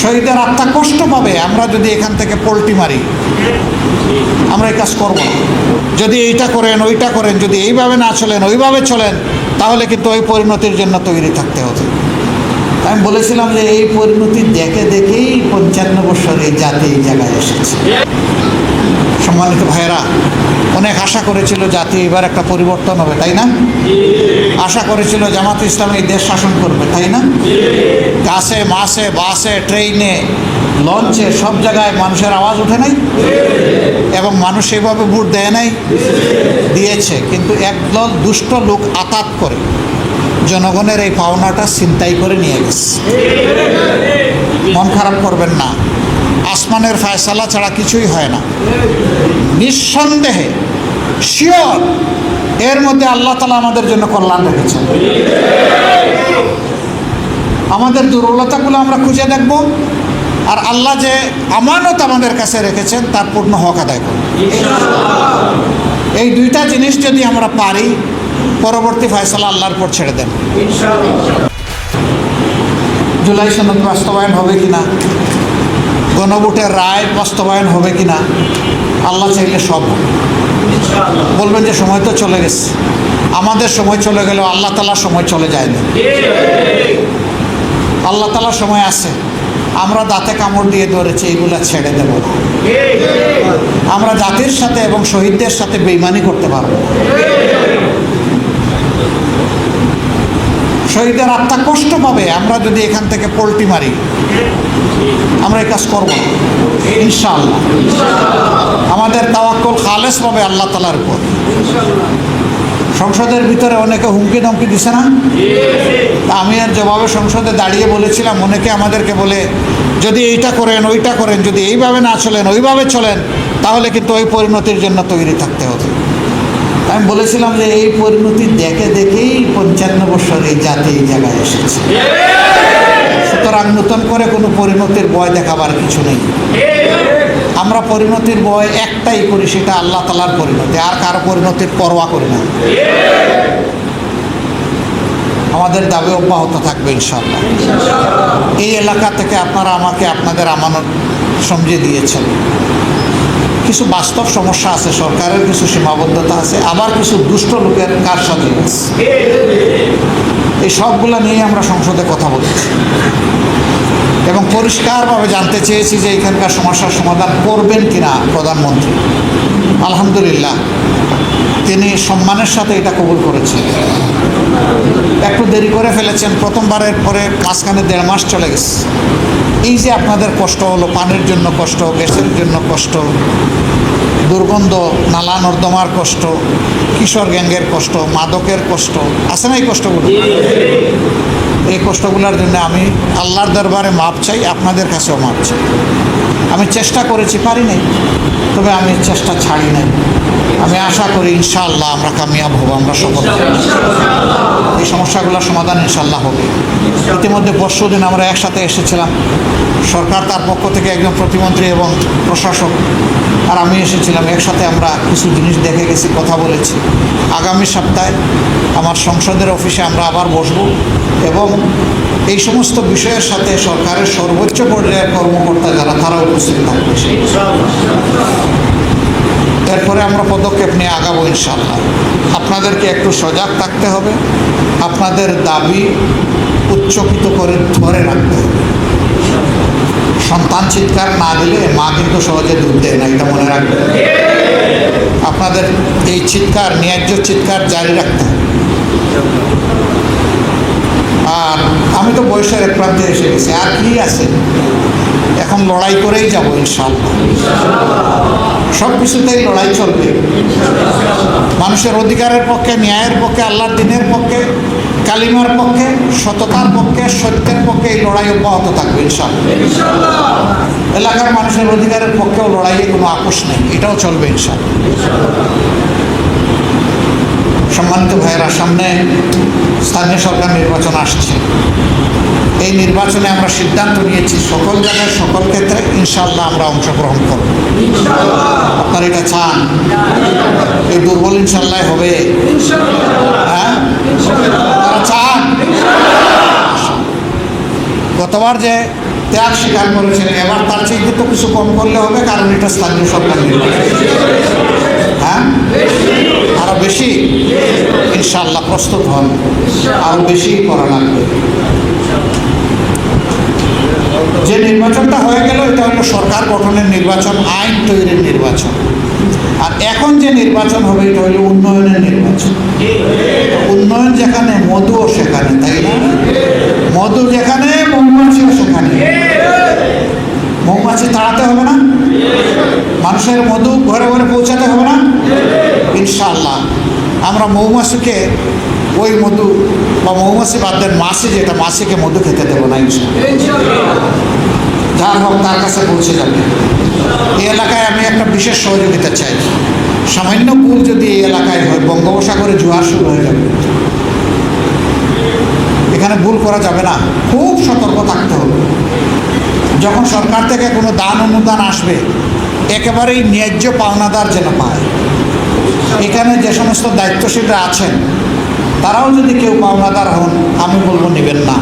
শহীদের আত্মা কষ্ট পাবে আমরা যদি এখান থেকে পল্টি মারি। আমরা এই কাজ করব না। যদি এইটা করেন ওইটা করেন, যদি এইভাবে না চলেন ওইভাবে চলেন, তাহলে কিন্তু ওই পরিণতির জন্য তৈরি থাকতে হবে। আমি বলেছিলাম যে এই পরিণতি দেখে দেখেই ৫৫ বছর এই জাতি এই জায়গায় এসেছে। সম্মানিত ভাইয়েরা, অনেক আশা করেছিল জাতি এবার একটা পরিবর্তন হবে, তাই না? আশা করেছিল জামাত ইসলাম এই দেশ শাসন করবে, তাই না? গাছে মাসে বাসে ট্রেনে লঞ্চে সব জায়গায় মানুষের আওয়াজ ওঠে নাই, এবং মানুষ সেইভাবে ভোট দেয় নাই, দিয়েছে। কিন্তু একদল দুষ্ট লোক আতাত করে জনগণের এই পাওনাটা ছিনতাই করে নিয়ে গেছে। মন খারাপ করবেন না, আসমানের ফয়সালা ছাড়া কিছুই হয় না। নিঃসন্দেহে শিওর এর মধ্যে আল্লাহ তাআলা আমাদের জন্য কল্যাণ রেখেছেন। আমাদের দুর্বলতাগুলো আমরা খুঁজে দেখব, আর আল্লাহ যে আমানত আমাদের কাছে রেখেছেন তার পূর্ণ হক আদায় করব। এই দুইটা জিনিস যদি আমরা পারি, পরবর্তী ফয়সালা আল্লাহর উপর ছেড়ে দেন। জুলাই সনদ বাস্তবায়ন হবে কিনা, গণভোটের রায় বাস্তবায়ন হবে কিনা, আল্লাহ চাইলে সব হবে। বলবেন যে সময় তো চলে গেছে। আমাদের সময় চলে গেলেও আল্লাহ তাআলার সময় চলে যায়নি। আল্লাহ তাআলার সময় আছে। আমরা দাঁতে কামড় দিয়ে ধরেছি, এইগুলা ছেড়ে দেব না। আমরা জাতির সাথে এবং শহীদদের সাথে বেইমানি করতে পারবো না। শহীদের আত্মা কষ্ট পাবে আমরা যদি এখান থেকে পল্টি মারি। আমরা এই কাজ করব না ইনশাআল্লাহ। আমাদের তাওয়াক্কুল খালেস পাবে আল্লাহ তাআলার উপর। সংসদের ভিতরে অনেকে হুমকি ধমকি দিছে না? আমি আর জবাবে সংসদে দাঁড়িয়ে বলেছিলাম, অনেকে আমাদেরকে বলে যদি এইটা করেন ওইটা করেন, যদি এইভাবে না চলেন ওইভাবে চলেন, তাহলে কিন্তু ওই পরিণতির জন্য তৈরি থাকতে হবে। আমি বলেছিলাম যে এই পরিণতি দেখে দেখেই ৫৫ বছর এই জাতি এই জায়গায় এসেছে। সুতরাং নতুন করে কোনো পরিণতির ভয় দেখাবার কিছু নেই। আমরা পরিণতির ভয় একটাই করি, সেটা আল্লাহ তাআলার পরিণতি, আর কারো পরিণতির পরোয়া করি না। আমাদের দাবি অব্যাহত থাকবে ইনশাআল্লাহ। এই এলাকা থেকে আপনারা আমাকে আপনাদের আমানত সমঝে দিয়েছেন। কিছু বাস্তব সমস্যা আছে, সরকারের কিছু সীমাবদ্ধতা আছে, আবার কিছু দুষ্ট লোকের কারসাজি আছে। এই সবগুলা নিয়ে আমরা সংসদে কথা বলছি এবং পরিষ্কারভাবে জানতে চেয়েছি যে এখানকার সমস্যার সমাধান করবেন কিনা প্রধানমন্ত্রী। আলহামদুলিল্লাহ, তিনি সম্মানের সাথে এটা কবুল করেছেন। একটু দেরি করে ফেলেছেন, প্রথমবারের পরে মাঝখানে ১.৫ মাস চলে গেছে। এই যে আপনাদের কষ্ট হলো, পানির জন্য কষ্ট, গ্যাসের জন্য কষ্ট, দুর্গন্ধ, নালা নর্দমার কষ্ট, কিশোর গ্যাংয়ের কষ্ট, মাদকের কষ্ট, আছে না এই কষ্টগুলো? এই কষ্টগুলোর জন্য আমি আল্লাহর দরবারে মাপ চাই, আপনাদের কাছেও মাপ চাই। আমি চেষ্টা করেছি, পারি নাই, তবে আমি চেষ্টা ছাড়ি নাই। আমি আশা করি ইনশাআল্লাহ আমরা কামিয়াব হব, আমরা সফল হব। এই সমস্যাগুলোর সমাধান ইনশাআল্লাহ হবে। ইতিমধ্যে পরশুদিন আমরা একসাথে এসেছিলাম, সরকার তার পক্ষ থেকে একজন প্রতিমন্ত্রী এবং প্রশাসক আর আমি এসেছিলাম। একসাথে আমরা কিছু জিনিস দেখে গেছি, কথা বলেছি। আগামী সপ্তাহে আমার সংসদের অফিসে আমরা আবার বসবো এবং এই সমস্ত বিষয়ের সাথে সরকারের সর্বোচ্চ পর্যায়ের কর্মকর্তা যারা, তারা উপস্থিত থাকবে। এরপরে আমরা পদক্ষেপ নিয়ে আগাবো ইনশাআল্লাহ। আপনাদেরকে একটু সজাগ থাকতে হবে, আপনাদের দাবি উচ্চকিত করে ধরে রাখতে হবে। সন্তান চিৎকার না দিলে মা কিন্তু সহজে দুধ দেয় না, এটা মনে রাখবেন। আপনাদের এই চিৎকার, ন্যায্য চিৎকার জারি রাখতে হবে। আর আমি তো বয়সের এক প্রান্তে এসে গেছি, আর কি আছে, এখন লড়াই করেই যাবো ইনশাআল্লাহ। সব কিছুতেই লড়াই চলবে। মানুষের অধিকারের পক্ষে, ন্যায়ের পক্ষে, আল্লাহর দ্বীনের পক্ষে, কালিমার পক্ষে, সততার পক্ষে, সত্যের পক্ষে এই লড়াই অব্যাহত থাকবে ইনশাআল্লাহ। এলাকার মানুষের অধিকারের পক্ষেও লড়াইয়ে কোনো আপোষ নেই, এটাও চলবে ইনশাআল্লাহ। সম্মানিত ভাইয়েরা, সামনে স্থানীয় সরকার নির্বাচন আসছে। এই নির্বাচনে আমরা সিদ্ধান্ত নিয়েছি সকল জায়গায়, সকল ক্ষেত্রে ইনশাআল্লাহ আমরা অংশগ্রহণ করব। আপনারা এটা চান? এই দুর্বল ইনশাআল্লাহ হবে, হ্যাঁ? আপনারা চান? গতবার যে ত্যাগ স্বীকার করেছেন, এবার তার চেয়ে তো কিছু কম করলে হবে, কারণ এটা স্থানীয় সরকার নির্বাচন। হ্যাঁ, আরো বেশি ইনশাআল্লাহ প্রস্তুত হন, আরো বেশি করা লাগবে। যে নির্বাচনটা হয়ে গেল এটা হলো সরকার গঠনের নির্বাচন, আইন তৈরির নির্বাচন। আর এখন যে নির্বাচন হবে এটা হলো উন্নয়নের নির্বাচন। উন্নয়ন যেখানে, মধুও সেখানে, তাই না? মধু যেখানে, মৌমাছিও সেখানে। মৌমাছি তাড়াতে হবে না? মানুষের মধু ঘরে ঘরে পৌঁছাতে হবে না? ইনশাআল্লাহ আমরা মৌমাছিকে ওই মধু বা মৌমাছি বাদ দেন, মাছি যেটা, মাছিকে মধু খেতে দেবো না ইনশাআল্লাহ। যার হোক তার কাছে পৌঁছে যাবে। এই এলাকায় আমি একটা বিশেষ সহযোগিতা চাই। সামান্য ভুল যদি এই এলাকায় হয়, বঙ্গোপসাগরে জোয়ার শুরু হয়ে যাবে। এখানে ভুল করা যাবে না, খুব সতর্ক থাকতে হবে। যখন সরকার থেকে কোনো দান অনুদান আসবে, একেবারেই ন্যায্য পাওনাদার যেন পায়। এখানে যে সমস্ত দায়িত্বশীলরা আছেন তারাও যদি কেউ পাওনাদার হন, আমি বলবো নেবেন না।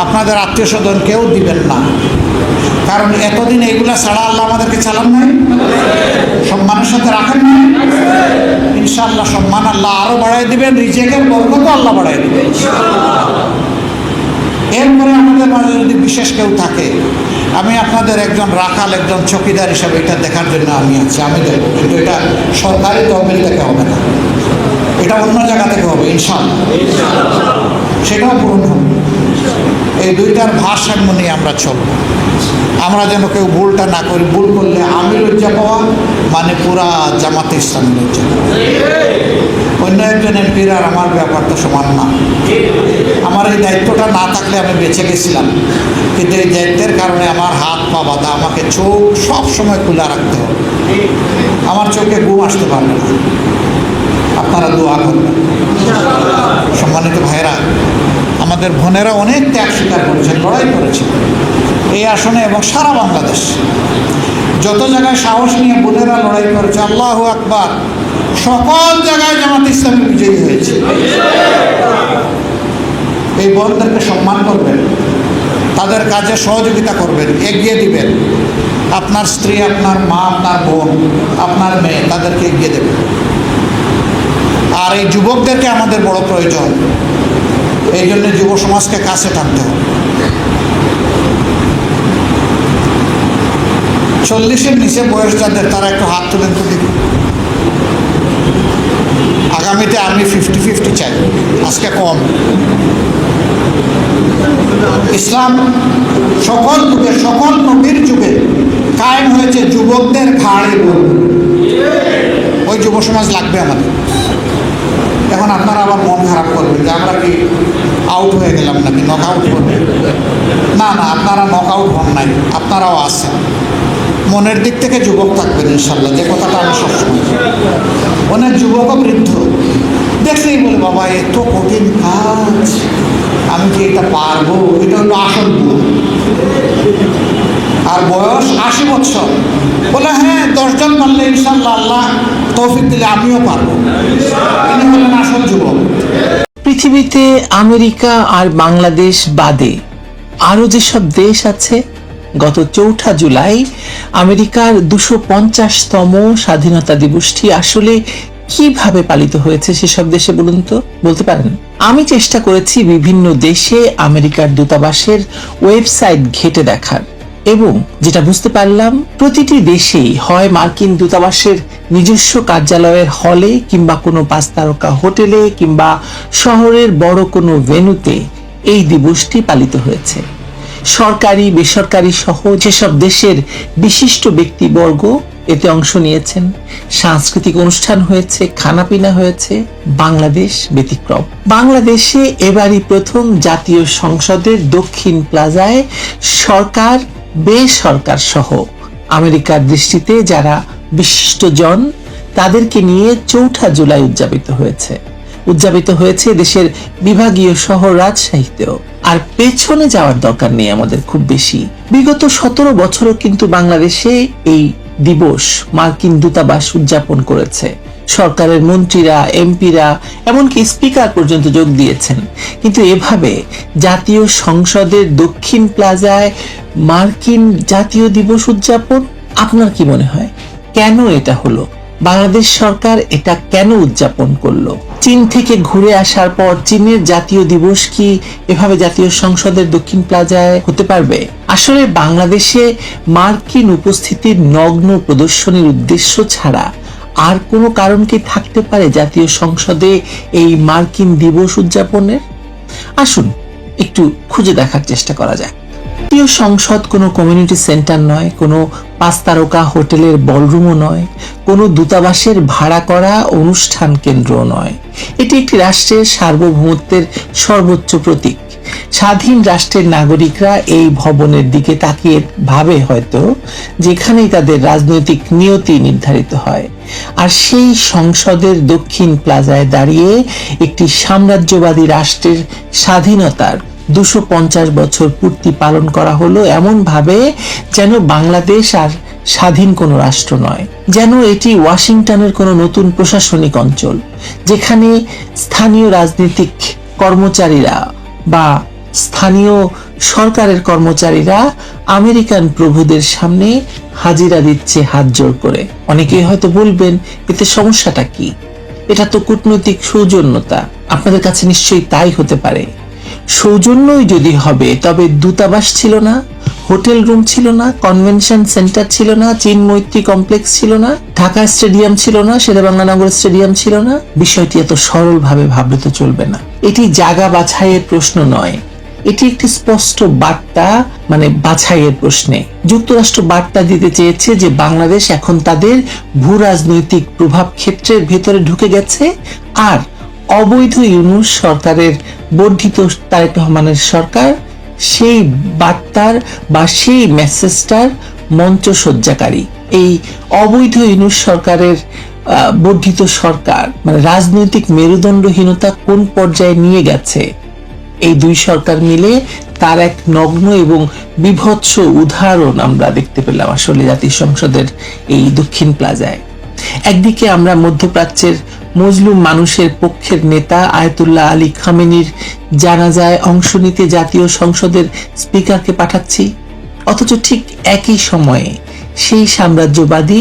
আপনাদের আত্মীয় স্বজন কেউ দিবেন না, কারণ এতদিন এইগুলা ছাড়া আল্লাহ আমাদেরকে চালান নাই, সম্মানের সাথে রাখেন নাই। ইনশাআল্লাহ সম্মান আল্লাহ আরো বাড়াই দিবেন, রিজিকের বরকত আল্লাহ বাড়াই দিবেন। এরপরে আমাদের মাঝে যদি বিশেষ কেউ থাকে, আমি আপনাদের একজন রাখাল, একজন চৌকিদার হিসাবে এটা দেখার জন্য আমি আছি, আমি দেখব। কিন্তু এটা সরকারি তহবিল থেকে হবে না, এটা অন্য জায়গা থেকে হবে ইনশাআল্লাহ, সেটাও পূরণ হবে। এই দুইটার ভারসাম্য নিয়ে আমরা চলব। আমরা যেন কেউ ভুলটা না করি। ভুল করলে আমি লজ্জা পাওয়া মানে পুরা জামাতে ইসলামী লজ্জা পাওয়া। অন্য একজন এমপির আর আমার ব্যাপার তো সমান না। আমার এই দায়িত্বটা না থাকলে আমি বেঁচে গেছিলাম, কিন্তু এই দায়িত্বের কারণে আমার হাত পা বাঁধা, আমাকে চোখ সব সময় খোলা রাখতে হবে। আমার চোখে ঘুম আসতে পারবে না। আপনারা দোয়া করবেন। সম্মানিত ভাইরা, আমাদের বোনেরা অনেক ত্যাগ স্বীকার করেছেন, লড়াই করেছেন এই আসনে এবং সারা বাংলাদেশ। যত জায়গায় সাহস নিয়ে বোনেরা লড়াই করেছে, আল্লাহু আকবার, সকল জায়গায় জামাত ইসলামী বিজয়ী হয়েছে। এই বোনদেরকে সম্মান করবেন, তাদের কাজে সহযোগিতা করবেন, এগিয়ে দিবেন। আপনার স্ত্রী, আপনার মা, আপনার বোন, আপনার মেয়ে, তাদেরকে এগিয়ে দেবেন। আর এই যুবকদেরকে আমাদের বড় প্রয়োজন। এই জন্য যুব সমাজকে কাছে টানতে হবে। 40-এর নিচে বয়স যাদের, তারা একটু হাত তুলেন তো দেখুন। আগামীতে আমি 50-50 চাই, আজকে কম। ইসলাম সকল যুগে, সকল নবীর যুগে কায়েম হয়েছে যুবকদের ঘাড়ে বল। ওই যুব সমাজ লাগবে আমাদের। এখন আপনারা আবার মন খারাপ করবেন যে আমরা কি আউট হয়ে গেলাম নাকি, নক আউট করবেন। না না, আপনারা নক আউট হন নাই, আপনারাও আছেন। মনের দিক থেকে যুবক থাকবেন ইনশাল্লাহ, যে কথাটা আমি সবসময়। অনেক যুবক বৃদ্ধ দেখলেই বলে, বাবা এত কঠিন কাজ, আমি কি এটা পারবো? এটা হলো আসল ভুল। আর বয়স 80 বছর, বলে হ্যাঁ 10 জন পারলে ইনশাল্লাহ আল্লাহ তৌফিক দিলে আমিও পারবো। ইনি হলেন আসল যুবক। পৃথিবীতে আমেরিকা আর বাংলাদেশ বাদে আরো যেসব দেশ আছে, গত 4 জুলাই আমেরিকার 250তম স্বাধীনতা দিবসটি আসলে কিভাবে পালিত হয়েছে সেসব দেশে বলুন তো, বলতে পারেন? আমি চেষ্টা করেছি বিভিন্ন দেশে আমেরিকার দূতাবাসের ওয়েবসাইট ঘেঁটে দেখার, এবং যেটা বুঝতে পারলাম, প্রতিটি দেশেই হয় মার্কিন দূতাবাসের নিজস্ব কার্যালয়ের হলে কিংবা কোনো 5 তারকা হোটেলে কিংবা শহরের বড় কোনো ভেন্যুতে এই দিবসটি পালিত হয়েছে। সরকারি বেসরকারি সহ যেসব দেশের বিশিষ্ট ব্যক্তিবর্গ এতে অংশ নিয়েছেন, সাংস্কৃতিক অনুষ্ঠান হয়েছে, খানাপিনা হয়েছে। বাংলাদেশ ব্যতিক্রম। বাংলাদেশে এবারই প্রথম জাতীয় সংসদের দক্ষিণ প্লাজায় সরকার বেসরকার সহ আমেরিকার দৃষ্টিতে যারা বিশিষ্টজন, তাদেরকে নিয়ে 4 জুলাই উদযাপিত হয়েছে দেশের বিভাগীয় শহর রাজশাহীতেও। আর পেছনে যাওয়ার দরকার নেই আমাদের খুব বেশি। বিগত 17 বছরও কিন্তু বাংলাদেশে এই দিবস মার্কিন দূতাবাস উদযাপন করেছে। সরকারের মন্ত্রীরা, এমপিরা, এমনকি স্পিকার পর্যন্ত যোগ দিয়েছেন। কিন্তু এভাবে জাতীয় সংসদের দক্ষিণ প্লাজায় মার্কিন জাতীয় দিবস উদযাপন, আপনার কি মনে হয় কেন এটা হলো? বাংলাদেশ সরকার এটা কেন উদযাপন করলো? চীন থেকে ঘুরে আসার পর চীনের জাতীয় দিবস কি এভাবে জাতীয় সংসদের দক্ষিণ প্লাজায় হতে পারবে? আসলে বাংলাদেশে মার্কিন উপস্থিতির নগ্ন প্রদর্শনীর উদ্দেশ্য ছাড়া আর কোনো কারণ কি থাকতে পারে জাতীয় সংসদে এই মার্কিন দিবস উদযাপনের? আসুন একটু খুঁজে দেখার চেষ্টা করা যাক। জাতীয় সংসদ কোনো কমিউনিটি সেন্টার নয়, কোনো 5 তারকা হোটেলের বলরুমও নয়, কোনো দূতাবাসের ভাড়া করা অনুষ্ঠান কেন্দ্রও নয়। এটি একটি রাষ্ট্রের সার্বভৌমত্বের সর্বোচ্চ প্রতীক। স্বাধীন রাষ্ট্রের নাগরিকরা এই ভবনের দিকে তাকিয়ে ভাবে হয়তো যেখানেই তাদের রাজনৈতিক নিয়তি নির্ধারিত হয়। আর সেই সংসদের দক্ষিণ প্লাজায় দাঁড়িয়ে একটি সাম্রাজ্যবাদী রাষ্ট্রের স্বাধীনতার 250 বছর পূর্তি পালন করা হলো এমন ভাবে যেন বাংলাদেশ আর স্বাধীন কোনো রাষ্ট্র নয়, যেন এটি ওয়াশিংটনের কোনো নতুন প্রশাসনিক অঞ্চল, যেখানে স্থানীয় রাজনৈতিক কর্মচারীরা বা স্থানীয় সরকারের কর্মচারীরা আমেরিকান প্রভুদের সামনে হাজিরা দিচ্ছে হাত জোড় করে। অনেকেই হয়তো বলবেন, এতে সমস্যাটা কি? এটা তো কূটনৈতিক সৌজন্যতা। আপনাদের কাছে নিশ্চয়ই তাই হতে পারে। সৌজন্যই যদি হবে তবে দূতাবাস ছিল না, হোটেল রুম ছিল না, কনভেনশন সেন্টার ছিল না, চীন মৈত্রী কমপ্লেক্স ছিল না, ঢাকা স্টেডিয়াম ছিল না, শেরেবাংলা স্টেডিয়াম ছিল না। বিষয়টি এত সরলভাবে ভাবলে তো চলবে না। এটি জায়গা বাছাইয়ের প্রশ্ন নয়, এটি একটি স্পষ্ট বার্তা, মানে বাছাইয়ের প্রশ্নে। যুক্তরাষ্ট্র বার্তা দিতে চেয়েছে যে বাংলাদেশ এখন তাদের ভূ রাজনৈতিক প্রভাব ক্ষেত্রের ভেতরে ঢুকে গেছে, আর অবৈধ ইউনূস সরকারের বর্ধিত তারেক রহমানের সরকার সেই বার্তার বা সেই মেসেজটার মঞ্চসজ্জাকারী। এই অবৈধ ইউনূস সরকারের বর্ধিত সরকার মানে রাজনৈতিক মেরুদণ্ডহীনতা কোন পর্যায়ে নিয়ে গেছে, এই দুই সরকার মিলে তার এক নগ্ন এবং বিভৎস উদাহরণ আমরা দেখতে পেলাম আসলে জাতীয় সংসদের এই দক্ষিণ প্লাজায়। একদিকে আমরা মধ্যপ্রাচ্যের মজলুম মানুষের পক্ষের নেতা আয়াতুল্লাহ আলী খামেনির জানাজায় অংশ নিতে জাতীয় সংসদের স্পিকারকে পাঠাচ্ছি, অথচ ঠিক একই সময়ে সেই সাম্রাজ্যবাদী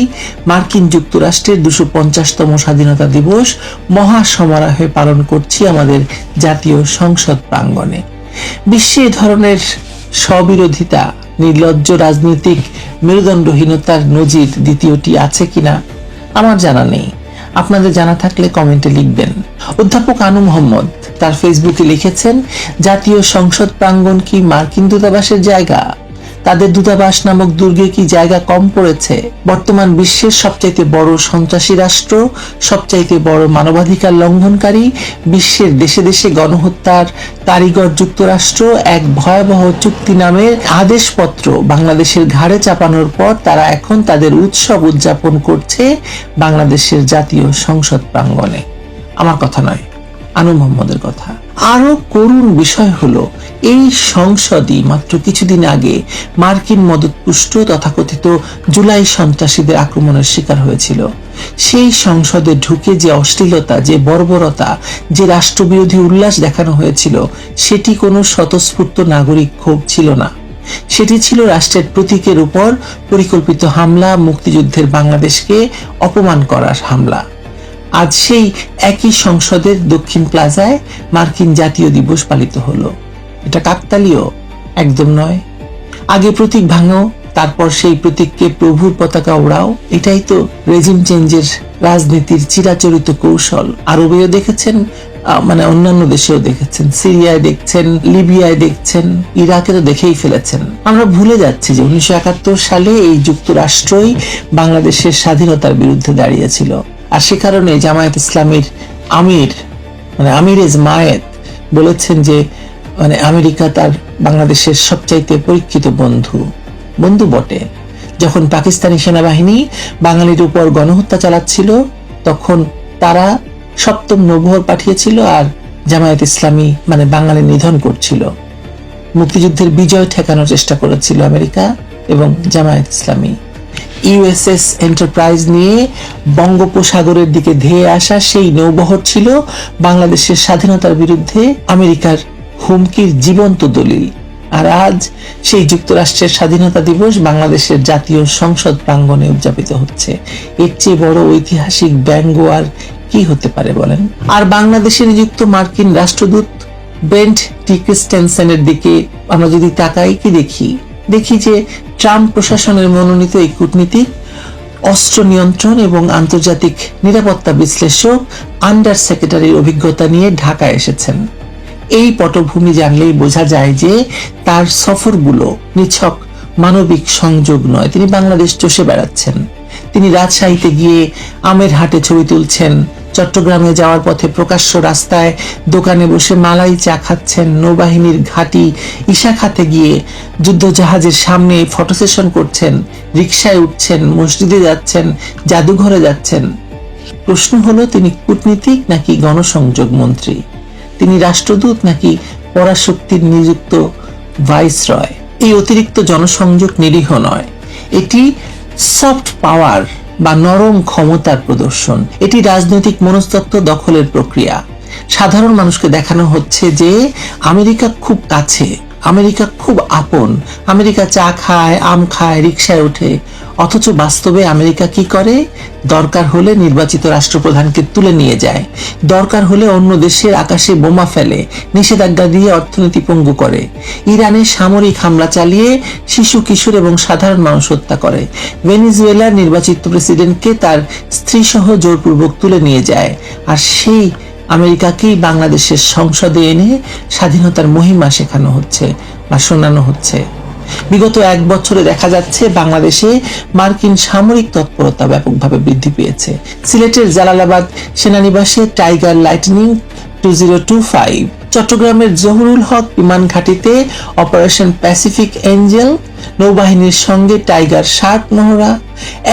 মার্কিন যুক্তরাষ্ট্রের 250তম স্বাধীনতা দিবস মহা সমারোহে পালন করছি আমাদের জাতীয় সংসদ প্রাঙ্গণে। বিশ্বে এ ধরনের স্ববিরোধিতা, নির্লজ্জ রাজনৈতিক মেরুদণ্ডহীনতার নজির দ্বিতীয়টি আছে কিনা আমার জানা নেই। আপনাদের জানা থাকলে কমেন্টে লিখবেন। অধ্যাপক আনু মোহাম্মদ তার ফেসবুকে লিখেছেন, জাতীয় সংসদ প্রাঙ্গণ কি মার্কিন দূতাবাসের জায়গা? তাদের দূতাবাস নামক দুর্গে কি জায়গা কম পড়েছে? বর্তমান বিশ্বের সবচাইতে বড় সন্ত্রাসী রাষ্ট্র, সবচাইতে বড় মানবাধিকার লঙ্ঘনকারী, বিশ্বের দেশে দেশে গণহত্যার কারিগর যুক্তরাষ্ট্র এক ভয়াবহ চুক্তি নামের আদেশপত্র বাংলাদেশের ঘাড়ে চাপানোর পর তারা এখন তাদের উৎসব উদযাপন করছে বাংলাদেশের জাতীয় সংসদ প্রাঙ্গণে। আমার কথা নয়, আনু মোহাম্মদের কথা। আরো করুণ বিষয় হলো, এই সংসদই মাত্র কিছুদিন আগে মার্কিন মদতপুষ্ট তথাকথিত জুলাই সন্ত্রাসীদের আক্রমণের শিকার হয়েছিল। সেই সংসদে ঢুকে যে অশ্লীলতা, যে বর্বরতা, যে রাষ্ট্রবিরোধী উল্লাস দেখানো হয়েছিল, সেটি কোনো স্বতঃস্ফূর্ত নাগরিক ক্ষোভ ছিল না। সেটি ছিল রাষ্ট্রের প্রতীকের উপর পরিকল্পিত হামলা, মুক্তিযুদ্ধের বাংলাদেশকে অপমান করার হামলা। আজ সেই একই সংসদের দক্ষিণ প্লাজায় মার্কিন জাতীয় দিবস পালিত হলো। এটা কাকতালীয়? একদম নয়। আগে প্রতীক ভাঙো, তারপর সেই প্রতীককে প্রভুর পতাকা ওড়াও, এটাই তো রেজিম চেঞ্জের রাজনীতির চিরাচরিত কৌশল। আরবেও দেখেছেন, মানে অন্যান্য দেশেও দেখেছেন, সিরিয়ায় দেখছেন, লিবিয়ায় দেখছেন, ইরাকে তো দেখেই ফেলেছেন। আমরা ভুলে যাচ্ছি যে 1971 সালে এই যুক্তরাষ্ট্রই বাংলাদেশের স্বাধীনতার বিরুদ্ধে দাঁড়িয়েছিল। আর সে কারণে জামায়াত ইসলামীর আমির জামায়াত বলেছেন যে আমেরিকা তার বাংলাদেশের সবচাইতে পরীক্ষিত বন্ধু বটে। যখন পাকিস্তানি সেনাবাহিনী বাঙালির উপর গণহত্যা চালাচ্ছিল, তখন তারা 7ম নৌবহর পাঠিয়েছিল আর জামায়াত ইসলামী বাঙালি নিধন করছিল। মুক্তিযুদ্ধের বিজয় ঠেকানোর চেষ্টা করেছিল আমেরিকা এবং জামায়াত ইসলামী। ইউএসএস এন্টারপ্রাইজ নিয়ে বঙ্গোপসাগরের দিকে ধেয়ে আসা সেই নৌবহর ছিল বাংলাদেশের স্বাধীনতার বিরুদ্ধে আমেরিকার হুমকির জীবন্ত দলিল। আর আজ সেই যুক্তরাষ্ট্রের স্বাধীনতা দিবস বাংলাদেশের জাতীয় সংসদ প্রাঙ্গণে উদযাপিত হচ্ছে। এর চেয়ে বড় ঐতিহাসিক ব্যঙ্গ আর কি হতে পারে বলেন? আর বাংলাদেশে নিযুক্ত মার্কিন রাষ্ট্রদূত ব্রেন্ট টি ক্রিস্টেনসেনের দিকে আমরা যদি তাকাই, কি দেখি যে ট্রাম্প প্রশাসনের মনোনীত এই কূটনীতিক, অস্ত্র নিয়ন্ত্রণ এবং আন্তর্জাতিক নিরাপত্তা বিশ্লেষক আন্ডার সেক্রেটারির অভিজ্ঞতা নিয়ে ঢাকায় এসেছেন। এই পটভূমি জানলেই বোঝা যায় যে তার সফরগুলো নিছক মানবিক সংযোগ নয়, তিনি বাংলাদেশ চষে বেড়াচ্ছেন। তিনি রাজশাহীতে গিয়ে আমের হাটে ছবি তুলছেন, চট্টগ্রামে যাওয়ার পথে প্রকাশ্য রাস্তায় দোকানে বসে মালাই চা খাচ্ছেন, নৌবাহিনীর ঘাঁটি ইশাখাতে গিয়ে যুদ্ধজাহাজের সামনে ফটো সেশন করছেন, রিকশায় উঠছেন, মসজিদে যাচ্ছেন, জাদুঘরে যাচ্ছেন। প্রশ্ন হলো, তিনি কূটনীতিক নাকি গণসংযোগ মন্ত্রী? তিনি রাষ্ট্রদূত নাকি পরাশক্তির নিযুক্ত ভাইসরয়? এই অতিরিক্ত জনসংযোগ নিরীহ নয়, এটি সফট পাওয়ার বা নরম ক্ষমতার প্রদর্শন। এটি রাজনৈতিক মনস্তত্ত্ব দখলের প্রক্রিয়া। সাধারণ মানুষকে দেখানো হচ্ছে যে আমেরিকা খুব কাছে, আমেরিকা খুব আপন, আমেরিকা চা খায়, আম খায়, রিকশায় ওঠে। অথচ বাস্তবে আমেরিকা কি করে? দরকার হলে নির্বাচিত রাষ্ট্রপ্রধানকে তুলে নিয়ে যায়, দরকার হলে অন্য দেশের আকাশে বোমা ফেলে, নিষেধাজ্ঞা দিয়ে অর্থনীতি পঙ্গু করে, ইরানে সামরিক হামলা চালিয়ে শিশু, কিশোর এবং সাধারণ মানুষ হত্যা করে, ভেনেজুয়েলার নির্বাচিত প্রেসিডেন্টকে তার স্ত্রী সহ জোরপূর্বক তুলে নিয়ে যায়। আর সেই আমেরিকাকেই বাংলাদেশের সংসদে এনে স্বাধীনতার মহিমা শেখানো হচ্ছে বা শোনানো হচ্ছে। বিগত 1 বছরে দেখা যাচ্ছে বাংলাদেশে মার্কিন সামরিক তৎপরতা ব্যাপকভাবে বৃদ্ধি পেয়েছে। সিলেটের জালালাবাদ সেনানিবাসে টাইগার লাইটনিং 2025, চট্টগ্রামের জহুরুল হক বিমান ঘাঁটিতে অপারেশন প্যাসিফিক এঞ্জেল, নৌবাহিনীর সঙ্গে টাইগার শার্ক মহড়া।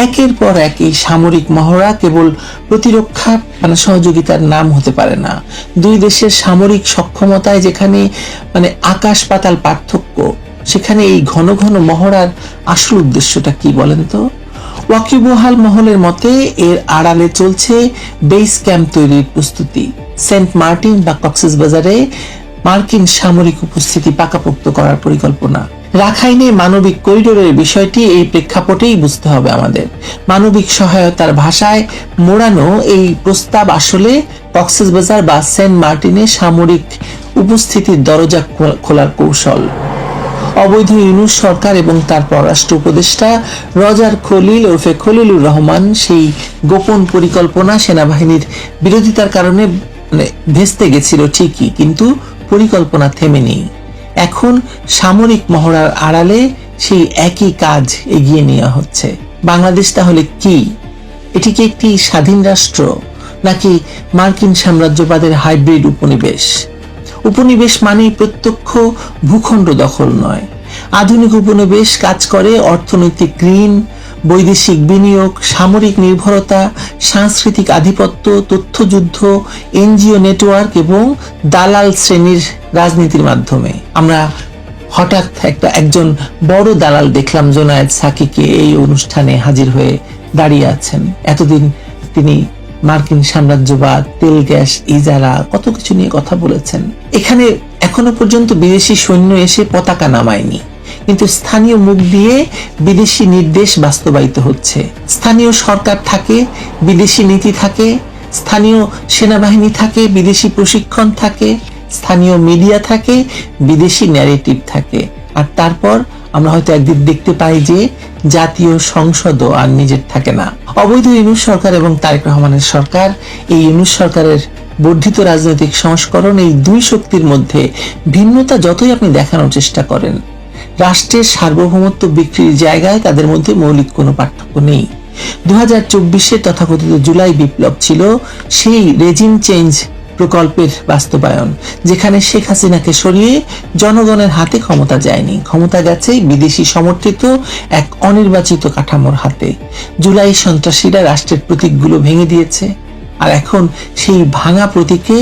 একের পর এক এই সামরিক মহড়া কেবল প্রতিরক্ষা সহযোগিতার নাম হতে পারে না। দুই দেশের সামরিক সক্ষমতায় যেখানে আকাশ পাতাল পার্থক্য, সেখানে এই ঘন ঘন মহড়ার আসল উদ্দেশ্যটা কি বলেন তো? ওয়াকিবহাল মহলের মতে এর আড়ালে চলছে বেস ক্যাম্প তৈরির প্রস্তুতি। সেন্ট মার্টিন বা কক্সবাজারে মার্কিন সামরিক উপস্থিতি পাকাপোক্ত করার পরিকল্পনা। রাখাইনে মানবিক করিডোরের বিষয়টি এই প্রেক্ষাপটেই বুঝতে হবে আমাদের। মানবিক সহায়তার ভাষায় মোড়ানো এই প্রস্তাব আসলে কক্সবাজার বা সেন্ট মার্টিনে সামরিক উপস্থিতির দরজা খোলার কৌশল। অবৈধ ইউনূস সরকার এবং তার পররাষ্ট্র উপদেষ্টা রজার খলিল ওরফে খলিলুর রহমান সেই গোপন পরিকল্পনা সেনাবাহিনীর বিরোধিতার কারণে ভেস্তে গেছিল ঠিকই, কিন্তু পরিকল্পনা থেমে নেই। এখন সামরিক মহড়ার আড়ালে সেই একই কাজ এগিয়ে নেওয়া হচ্ছে। বাংলাদেশ তাহলে কি? এটি কি একটি স্বাধীন রাষ্ট্র নাকি মার্কিন সাম্রাজ্যবাদের হাইব্রিড উপনিবেশ? উপনিবেশ মানেই প্রত্যক্ষ ভূখণ্ড দখল নয়। আধুনিক উপনিবেশ কাজ করে অর্থনৈতিক ঋণ, বৈদেশিক বিনিয়োগ, সামরিক নির্ভরতা, সাংস্কৃতিক আধিপত্য, তথ্যযুদ্ধ, এনজিও নেটওয়ার্ক এবং দালাল শ্রেণীর রাজনীতির মাধ্যমে। আমরা হঠাৎ একজন বড় দালাল দেখলাম জোনায়েদ সাকিকে এই অনুষ্ঠানে হাজির হয়ে দাঁড়িয়ে আছেন। এতদিন তিনি মার্কিন সাম্রাজ্যবাদ, তেল গ্যাস, ইজারা কত কিছু নিয়ে কথা বলেছেন। এখানে এখনো পর্যন্ত বিদেশি সৈন্য এসে পতাকা নামায়নি, কিন্তু স্থানীয় মুখ দিয়ে বিদেশি নির্দেশ বাস্তবায়িত হচ্ছে। স্থানীয় সরকার থাকে, বিদেশি নীতি থাকে, স্থানীয় সেনাবাহিনী থাকে, বিদেশি প্রশিক্ষণ থাকে, স্থানীয় মিডিয়া থাকে, বিদেশি ন্যারেটিভ থাকে। আর তারপর আমরা হয়তো একদিন দেখতে পাই যে জাতীয় সংসদও আর নিজের থাকে না। অবৈধ ইউনূস সরকার এবং তারেক রহমানের সরকার, এই ইউনূস সরকারের বর্ধিত রাজনৈতিক সংস্করণ, এই দুই শক্তির মধ্যে ভিন্নতা যতই আপনি দেখানোর চেষ্টা করেন, রাষ্ট্রের সার্বভৌমত্ব বিক্রির জায়গায় তাদের মধ্যে মৌলিক কোনো পার্থক্য নেই। 2024-এ তথাকথিত জুলাই বিপ্লব ছিল সেই রেজিম চেঞ্জ প্রকল্পের বাস্তবায়ন, যেখানে শেখ হাসিনাকে সরিয়ে জনগণের হাতে ক্ষমতা যায়নি, ক্ষমতা গেছে বিদেশি সমর্থিত এক অনির্বাচিত কাঠামোর হাতে। জুলাই সন্ত্রাসীরা রাষ্ট্রের প্রতীকগুলো ভেঙে দিয়েছে, আর এখন সেই ভাঙা প্রতীকে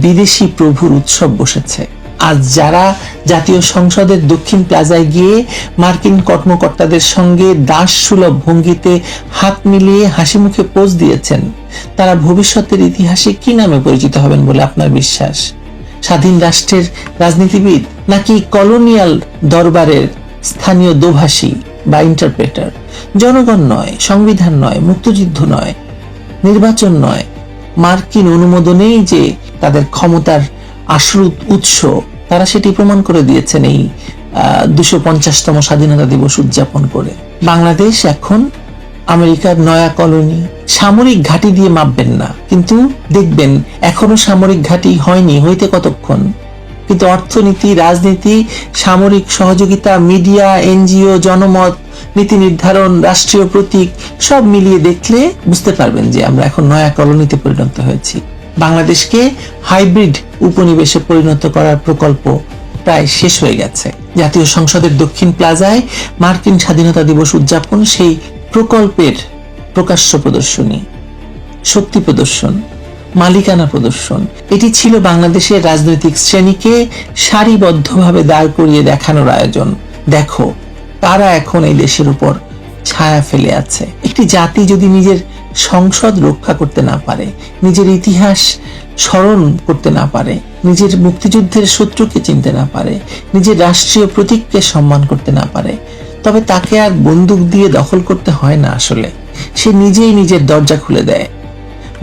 বিদেশি প্রভুর উৎসব বসেছে। আজ যারা জাতীয় সংসদের দক্ষিণ প্লাজায় গিয়ে মার্কিন কর্মকর্তাদের সঙ্গে দাস সুলভ ভঙ্গিতে হাত মিলিয়ে হাসি মুখে পোজ দিয়েছেন, তারা ভবিষ্যতের ইতিহাসে কি নামে পরিচিত হবেন বলে আপনার বিশ্বাস? স্বাধীন রাষ্ট্রের রাজনীতিবিদ, নাকি কলোনিয়াল দরবারের স্থানীয় দোভাষী বা ইন্টারপ্রেটার? জনগণ নয়, সংবিধান নয়, মুক্তিযুদ্ধ নয়, নির্বাচন নয়, মার্কিন অনুমোদনেই যে তাদের ক্ষমতার আসল উৎস, তারা সেটি প্রমাণ করে দিয়েছেন এই 250তম স্বাধীনতা দিবস উদযাপন করে। বাংলাদেশ এখন আমেরিকার নয়া কলোনি। সামরিক ঘাঁটি দিয়ে মাপবেন না, কিন্তু দেখবেন এখনো সামরিক ঘাঁটি হয়নি, হইতে কতক্ষণ। কিন্তু অর্থনীতি, রাজনীতি, সামরিক সহযোগিতা, মিডিয়া, এনজিও, জনমত, নীতি নির্ধারণ, রাষ্ট্রীয় প্রতীক সব মিলিয়ে দেখলে বুঝতে পারবেন যে আমরা এখন নয়া কলোনিতে পরিণত হয়েছি। বাংলাদেশকে হাইব্রিড উপনিবেশে পরিণত করার প্রকল্প প্রায় শেষ হয়ে গেছে। জাতীয় সংসদের দক্ষিণ প্লাজায় মার্কিন স্বাধীনতা দিবস উদযাপন সেই প্রকল্পের প্রকাশ্য প্রদর্শনী, শক্তি প্রদর্শন, মালিকানা প্রদর্শন। এটি ছিল বাংলাদেশের রাজনৈতিক শ্রেণীকে সারিবদ্ধভাবে দাঁড় করিয়ে দেখানোর আয়োজন। দেখো কারা এখন এই দেশের উপর ছায়া ফেলে আছে। একটি জাতি যদি নিজের সংসদ রক্ষা করতে না পারে, নিজের ইতিহাস স্মরণ করতে না পারে, নিজের মুক্তিযুদ্ধের শত্রুকে চিনতে না পারে, নিজের রাষ্ট্রীয় প্রতীককে সম্মান করতে না পারে, তবে তাকে আর বন্দুক দিয়ে দখল করতে হয় না। আসলে সে নিজেই নিজের দরজা খুলে দেয়।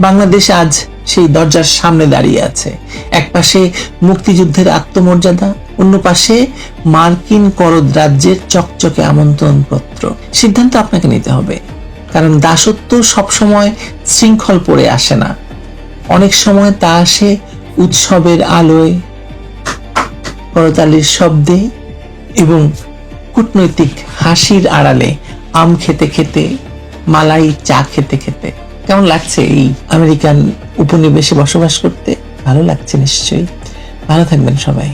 বাংলাদেশ আজ সেই দরজার সামনে দাঁড়িয়ে আছে। এক পাশে মুক্তিযুদ্ধের আত্মমর্যাদা, অন্য পাশে মার্কিন করদ রাজ্যের চকচকে আমন্ত্রণপত্র। সিদ্ধান্ত আপনাকে নিতে হবে, কারণ দাসত্ব সবসময় শৃঙ্খল পড়ে আসে না। অনেক সময় তা আসে উৎসবের আলোয়, করতালির শব্দে এবং কূটনৈতিক হাসির আড়ালে, আম খেতে খেতে, মালাই চা খেতে খেতে। কেমন লাগছে এই আমেরিকান উপনিবেশে বসবাস করতে? ভালো লাগছে নিশ্চয়ই। ভালো থাকবেন সবাই।